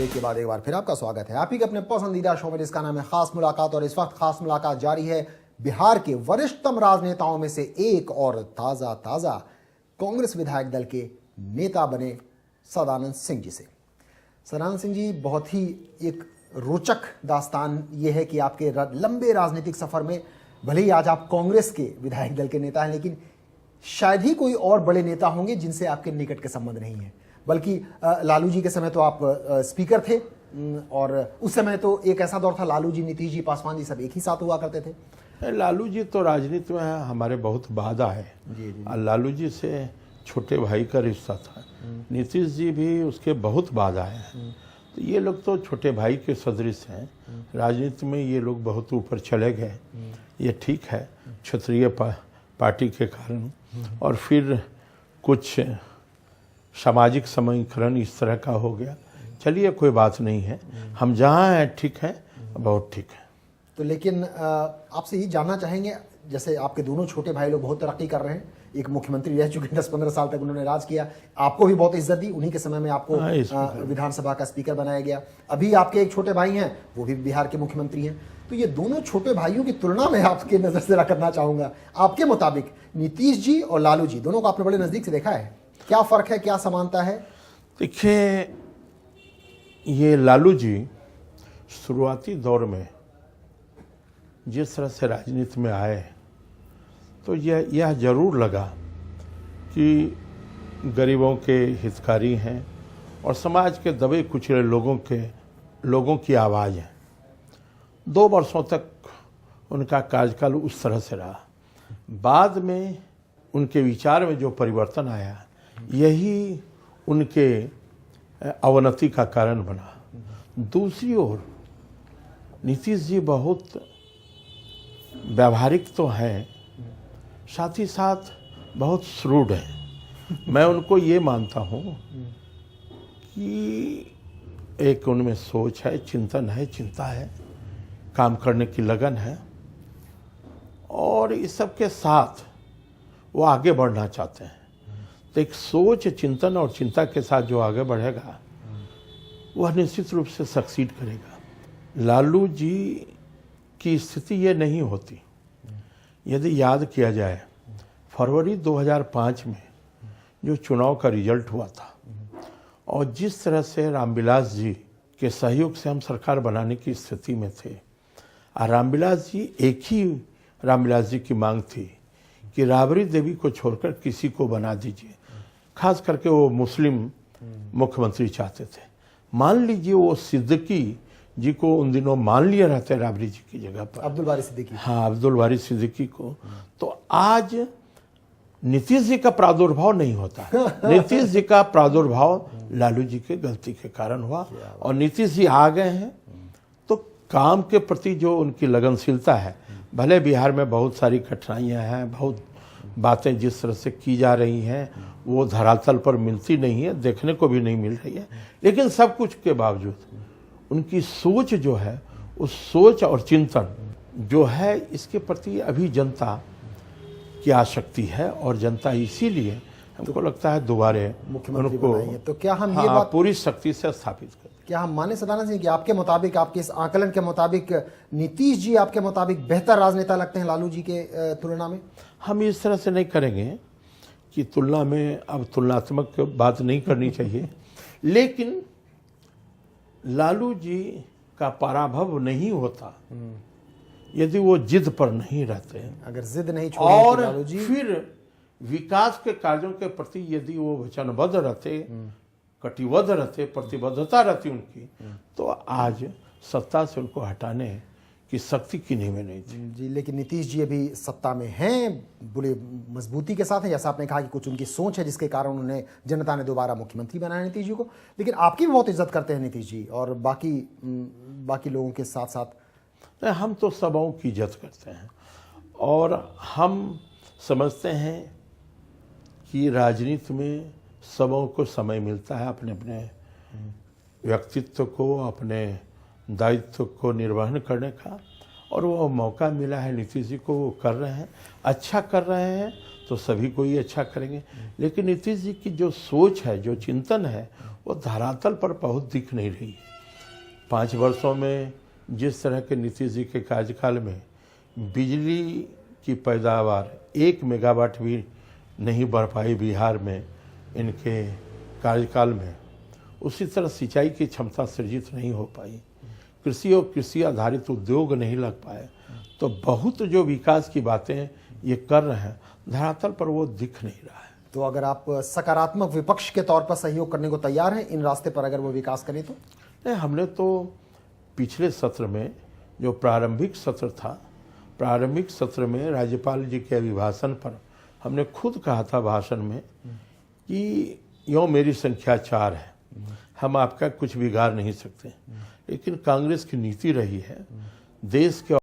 Break के बाद एक बार फिर आपका स्वागत है। आप ही के अपने पसंदीदा शो में जिसका नाम है खास मुलाकात, और इस वक्त खास मुलाकात जारी है बिहार के वरिष्ठतम राजनेताओं में से एक और ताजा कांग्रेस विधायक दल के नेता बने सदानंद सिंह जी से। सदानंद सिंह जी, बहुत ही एक रोचक दास्तान ये है कि आपके लंबे राजनीतिक सफर में भले ही आज आप कांग्रेस के विधायक दल के नेता हैं, लेकिन शायद ही कोई और बड़े नेता होंगे जिनसे आपके निकट के संबंध नहीं है। बल्कि लालू जी के समय तो आप स्पीकर थे, और उस समय तो एक ऐसा दौर था लालू जी, नीतीश जी, पासवान जी सब एक ही साथ हुआ करते थे। लालू जी तो राजनीति में हमारे बहुत बाद आए। जी। लालू जी से छोटे भाई का रिश्ता था। नीतीश जी भी उसके बहुत बाद आए हैं। तो ये लोग तो छोटे भाई के सदृश हैं। राजनीति में ये लोग बहुत ऊपर चले गए, ये ठीक है, क्षेत्रीय पार्टी के कारण, और फिर कुछ सामाजिक समीकरण इस तरह का हो गया। चलिए, कोई बात नहीं है, हम जहाँ हैं ठीक है, बहुत ठीक है। तो लेकिन आपसे ये जानना चाहेंगे, जैसे आपके दोनों छोटे भाई लोग बहुत तरक्की कर रहे हैं, एक मुख्यमंत्री रह चुके हैं, 10-15 साल तक उन्होंने राज किया, आपको भी बहुत इज्जत दी, उन्हीं के समय में आपको विधानसभा का स्पीकर बनाया गया। अभी आपके एक छोटे भाई हैं, वो भी बिहार के मुख्यमंत्री हैं। तो ये दोनों छोटे भाइयों की तुलना में आपके नजर से करना चाहूंगा, आपके मुताबिक नीतीश जी और लालू जी दोनों को आपने बड़े नजदीक से देखा है, क्या फर्क है, क्या समानता है? देखिए, ये लालू जी शुरुआती दौर में जिस तरह से राजनीति में आए, तो यह जरूर लगा कि गरीबों के हितकारी हैं और समाज के दबे कुचले लोगों की आवाज़ है। 2 वर्षों तक उनका कार्यकाल उस तरह से रहा। बाद में उनके विचार में जो परिवर्तन आया, यही उनके अवनति का कारण बना। दूसरी ओर नीतीश जी बहुत व्यावहारिक तो हैं, साथ ही साथ बहुत श्रूड हैं। मैं उनको ये मानता हूँ कि एक उनमें सोच है, चिंतन है, चिंता है, काम करने की लगन है, और इस सब के साथ वो आगे बढ़ना चाहते हैं। तो एक सोच, चिंतन और चिंता के साथ जो आगे बढ़ेगा, वह निश्चित रूप से सक्सीड करेगा। लालू जी की स्थिति ये नहीं होती। यदि याद किया जाए, फरवरी 2005 में जो चुनाव का रिजल्ट हुआ था, और जिस तरह से रामविलास जी के सहयोग से हम सरकार बनाने की स्थिति में थे, और रामविलास जी, एक ही रामविलास जी की मांग थी कि राबड़ी देवी को छोड़कर किसी को बना दीजिए, खास करके वो मुस्लिम मुख्यमंत्री चाहते थे। मान लीजिए वो सिद्दीकी जी को उन दिनों मान लिया रहता है राबड़ी जी की जगह पर, अब्दुल वारिस सिद्दीकी। हाँ, अब्दुल वारिस सिद्दीकी को, तो आज नीतीश जी का प्रादुर्भाव नहीं होता। नीतीश जी का प्रादुर्भाव लालू जी के गलती के कारण हुआ, और नीतीश जी आ गए हैं तो काम के प्रति जो उनकी लगनशीलता है, भले बिहार में बहुत सारी कठिनाइयां हैं, बहुत बातें जिस तरह से की जा रही हैं वो धरातल पर मिलती नहीं है, देखने को भी नहीं मिल रही है, लेकिन सब कुछ के बावजूद उनकी सोच जो है, उस सोच और चिंतन जो है, इसके प्रति अभी जनता की आसक्ति है, और जनता इसीलिए हमको लगता है दोबारे मुख्यमंत्री बनाएंगे। तो क्या हम ये बात पूरी शक्ति से स्थापित करें? क्या हम माने सदानंद सिंह कि आपके मुताबिक, आपके इस आकलन के मुताबिक, नीतीश जी आपके मुताबिक बेहतर राजनेता लगते हैं लालू जी के तुलना में? हम इस तरह से नहीं करेंगे कि तुलना में, अब तुलनात्मक बात नहीं करनी चाहिए, लेकिन लालू जी का पराभव नहीं होता यदि वो जिद पर नहीं रहते, अगर जिद नहीं छोड़ेंगे और लालू जी, फिर विकास के कार्यों के प्रति यदि वो वचनबद्ध रहते, कटिबद्ध रहते, प्रतिबद्धता रहती उनकी, तो आज सत्ता से उनको हटाने की शक्ति किन्हीं में नहीं थी। जी, लेकिन नीतीश जी अभी सत्ता में हैं, बड़े मजबूती के साथ हैं, जैसा आपने कहा कि कुछ उनकी सोच है जिसके कारण उन्हें जनता ने दोबारा मुख्यमंत्री बनाया नीतीश जी को। लेकिन आपकी भी बहुत इज्जत करते हैं नीतीश जी, और बाकी लोगों के साथ साथ। हम तो सबों की इज्जत करते हैं, और हम समझते हैं कि राजनीति में सबों को समय मिलता है अपने अपने व्यक्तित्व को, अपने दायित्व को निर्वहन करने का, और वो मौका मिला है नीतीश जी को, वो कर रहे हैं, अच्छा कर रहे हैं, तो सभी को ही अच्छा करेंगे। लेकिन नीतीश जी की जो सोच है, जो चिंतन है, वो धरातल पर बहुत दिख नहीं रही है। 5 वर्षों में जिस तरह के नीतीश जी के कार्यकाल में बिजली की पैदावार 1 मेगावाट भी नहीं बढ़ पाई बिहार में इनके कार्यकाल में, उसी तरह सिंचाई की क्षमता सृजित नहीं हो पाई, कृषि और कृषि आधारित उद्योग नहीं लग पाए, तो बहुत जो विकास की बातें ये कर रहे हैं धरातल पर वो दिख नहीं रहा है। तो अगर आप सकारात्मक विपक्ष के तौर पर सहयोग करने को तैयार हैं इन रास्ते पर, अगर वो विकास करें तो? नहीं, हमने तो पिछले सत्र में जो प्रारंभिक सत्र था, प्रारंभिक सत्र में राज्यपाल जी के अभिभाषण पर हमने खुद कहा था भाषण में कि यो मेरी संख्या 4 है, हम आपका कुछ बिगाड़ नहीं सकते। लेकिन कांग्रेस की नीति रही है देश के